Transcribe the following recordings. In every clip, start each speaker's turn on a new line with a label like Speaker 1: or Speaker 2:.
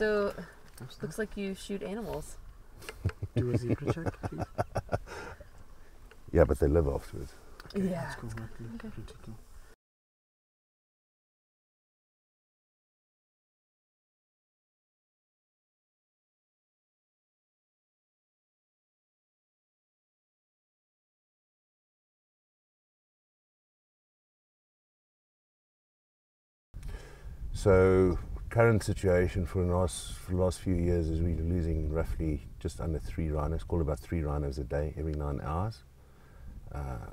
Speaker 1: So, looks like you shoot animals.
Speaker 2: Do a zebra check, please.
Speaker 3: Yeah, but they live afterwards.
Speaker 2: Okay,
Speaker 1: Yeah.
Speaker 2: let's go back to critical.
Speaker 3: So current situation for the last few years is we're losing roughly just under 3 rhinos, call about 3 rhinos a day every 9 hours.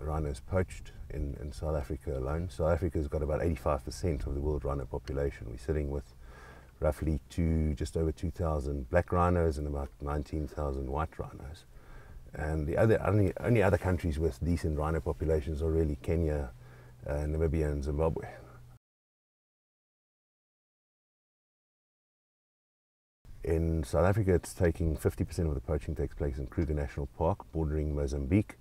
Speaker 3: Rhinos poached in South Africa alone. South Africa's got about 85% of the world rhino population. We're sitting with roughly just over 2,000 black rhinos and about 19,000 white rhinos. And the only other countries with decent rhino populations are really Kenya, Namibia and Zimbabwe. In South Africa, it's taking 50% of the poaching takes place in Kruger National Park, bordering Mozambique,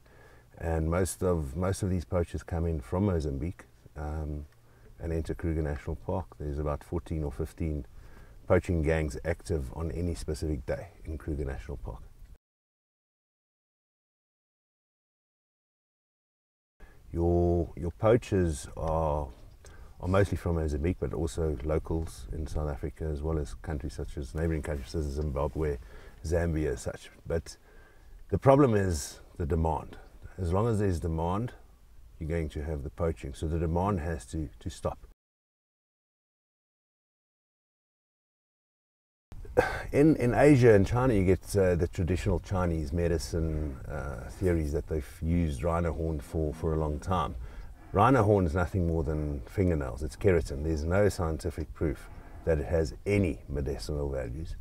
Speaker 3: and most of these poachers come in from Mozambique and enter Kruger National Park. There's about 14 or 15 poaching gangs active on any specific day in Kruger National Park. Your poachers are mostly from Mozambique, but also locals in South Africa, as well as countries such as neighboring countries such as Zimbabwe, Zambia, as such. But the problem is the demand. As long as there's demand, you're going to have the poaching. So the demand has to stop. In Asia and China, you get the traditional Chinese medicine theories that they've used rhino horn for a long time. Rhino horn is nothing more than fingernails. It's keratin. There's no scientific proof that it has any medicinal values.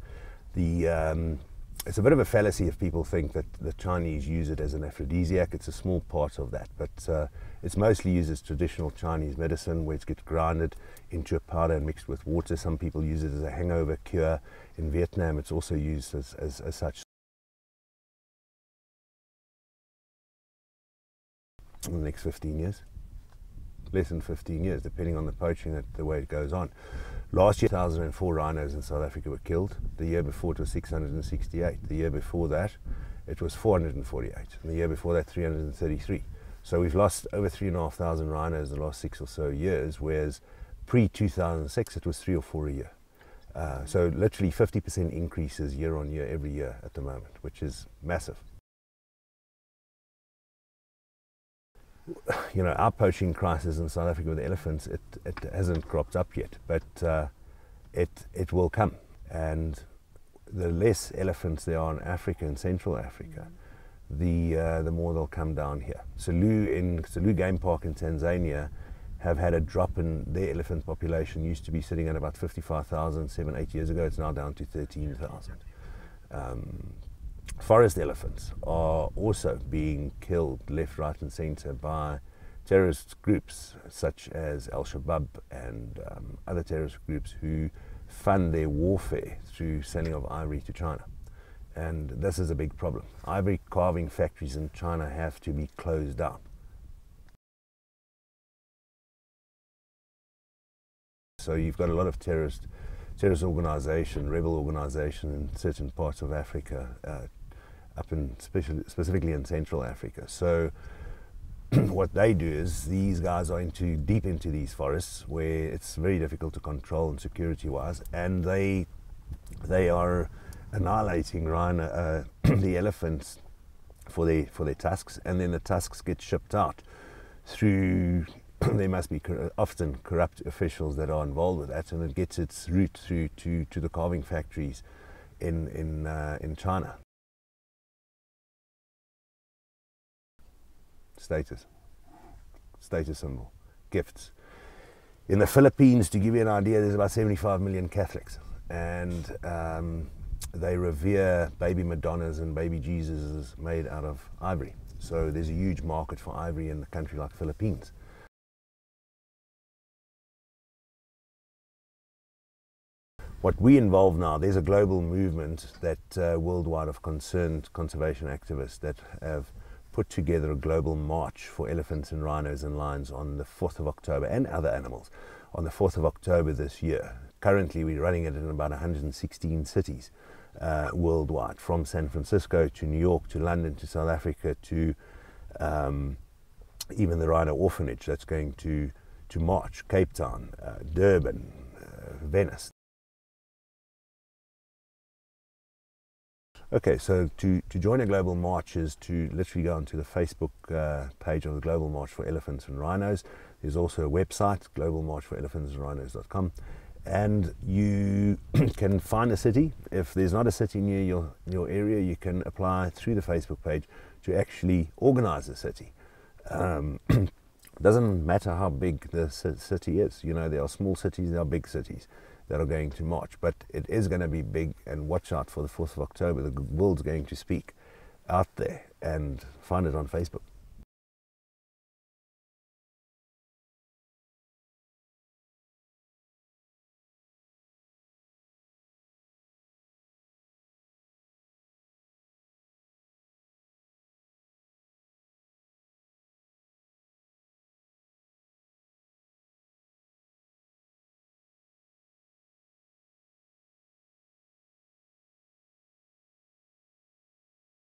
Speaker 3: It's a bit of a fallacy if people think that the Chinese use it as an aphrodisiac. It's a small part of that, but it's mostly used as traditional Chinese medicine, where it gets grounded into a powder and mixed with water. Some people use it as a hangover cure. In Vietnam, it's also used as such. In the next 15 years. Less than 15 years, depending on the poaching, the way it goes on. Last year, 1,004 rhinos in South Africa were killed. The year before, it was 668. The year before that, it was 448. And the year before that, 333. So we've lost over 3,500 rhinos in the last 6 or so years, whereas pre-2006, it was 3 or 4 a year. So literally 50% increases year on year, every year at the moment, which is massive. You know, our poaching crisis in South Africa with elephants, it hasn't cropped up yet, but it will come. And the less elephants there are in Africa and Central Africa, the more they'll come down here. Selous Game Park in Tanzania have had a drop in their elephant population. Used to be sitting at about 55,000 7-8 years ago. It's now down to 13,000. Forest elephants are also being killed left, right and centre by terrorist groups such as Al-Shabaab and other terrorist groups who fund their warfare through selling of ivory to China. And this is a big problem. Ivory carving factories in China have to be closed down. So you've got a lot of terrorist organisation, rebel organisation in certain parts of Africa, up in specifically in Central Africa. So what they do is these guys are deep into these forests where it's very difficult to control and security-wise, and they are annihilating the elephants for their tusks, and then the tusks get shipped out through. There must be often corrupt officials that are involved with that, and it gets its route through to the carving factories in China. Status symbol, gifts. In the Philippines, to give you an idea, there's about 75 million Catholics, and they revere baby Madonnas and baby Jesuses made out of ivory. So there's a huge market for ivory in a country like Philippines. What we involve now, there's a global movement that worldwide of concerned conservation activists that have put together a global march for elephants and rhinos and lions on the 4th of October, and other animals, on the 4th of October this year. currently we're running it in about 116 cities worldwide, from San Francisco to New York to London to South Africa to even the Rhino Orphanage that's going to March, Cape Town, Durban, Venice. Okay, so to join a global march is to literally go onto the Facebook page of the Global March for Elephants and Rhinos. There's also a website, globalmarchforelephantsandrahinos.com, and you can find a city. If there's not a city near your area, you can apply through the Facebook page to actually organize a city. Doesn't matter how big the city is. You know, there are small cities, there are big cities that are going to march, but it is going to be big, and watch out for the 4th of October. The world's going to speak out there, and find it on Facebook.